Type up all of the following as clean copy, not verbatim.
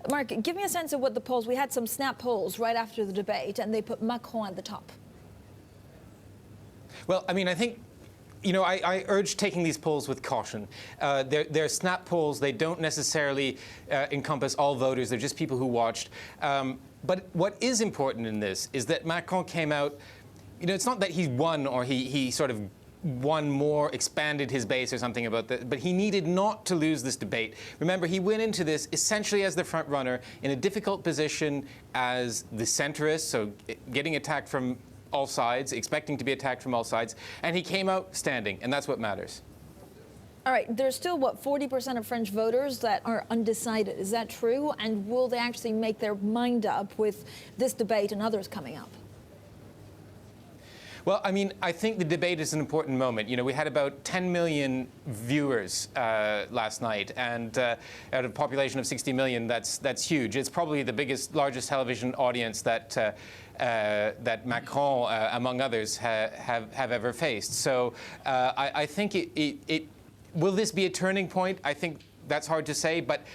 Mark, give me a sense of what the polls, we had some snap polls right after the debate, and they put Macron at the top. Well, I mean, I think, I urge taking these polls with caution. They're snap polls. They don't necessarily encompass all voters. They're just people who watched. But what is important in this is that Macron came out, it's not that he won or he sort of won more, expanded his base or something about that, but he needed not to lose this debate. Remember, he went into this essentially as the front runner in a difficult position as the centrist, so getting attacked from all sides, expecting to be attacked from all sides, and he came out standing, and that's what matters. All right, there's still, 40% of French voters that are undecided. Is that true? And will they actually make their mind up with this debate and others coming up? Well, I mean, I think the debate is an important moment. We had about 10 million viewers last night, and out of a population of 60 million, that's huge. It's probably the largest television audience that Macron, among others, have ever faced. So I think will this be a turning point? I think that's hard to say, but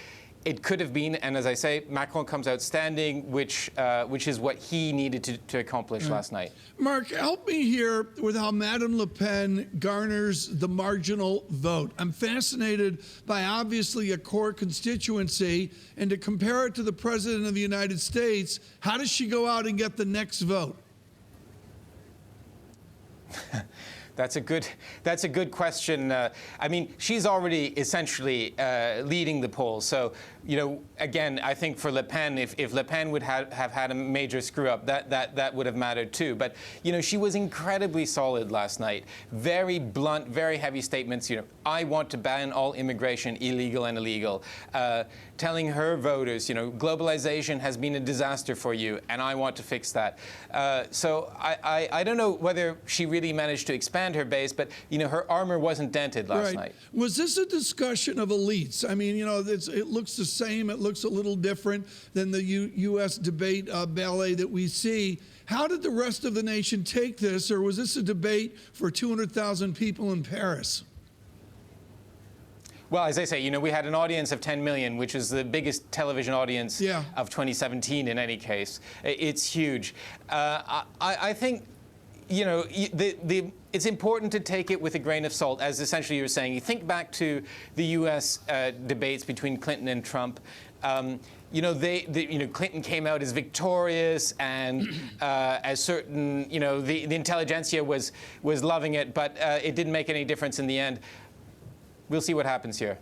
it could have been, and as I say, Macron comes out standing, which is what he needed to accomplish last night. Mark, help me here with how Madame Le Pen garners the marginal vote. I'm fascinated by obviously a core constituency, and to compare it to the President of the United States, how does she go out and get the next vote? That's a good question. I mean, she's already essentially leading the polls. So, again, I think for Le Pen, if Le Pen would have had a major screw up, that would have mattered too. But, she was incredibly solid last night. Very blunt, very heavy statements. I want to ban all immigration, illegal and illegal. Telling her voters, globalization has been a disaster for you, and I want to fix that. So I don't know whether she really managed to expand her base, but her armor wasn't dented last night. Was this a discussion of elites? I mean, it looks the same. It looks a little different than the U.S. debate ballet that we see. How did the rest of the nation take this, or was this a debate for 200,000 people in Paris? Well, as I say, we had an audience of 10 million, which is the biggest television audience of 2017 in any case. It's huge. I think, it's important to take it with a grain of salt, as essentially you were saying. You think back to the U.S. Debates between Clinton and Trump. Clinton came out as victorious and as certain, the intelligentsia was loving it, but it didn't make any difference in the end. We'll see what happens here.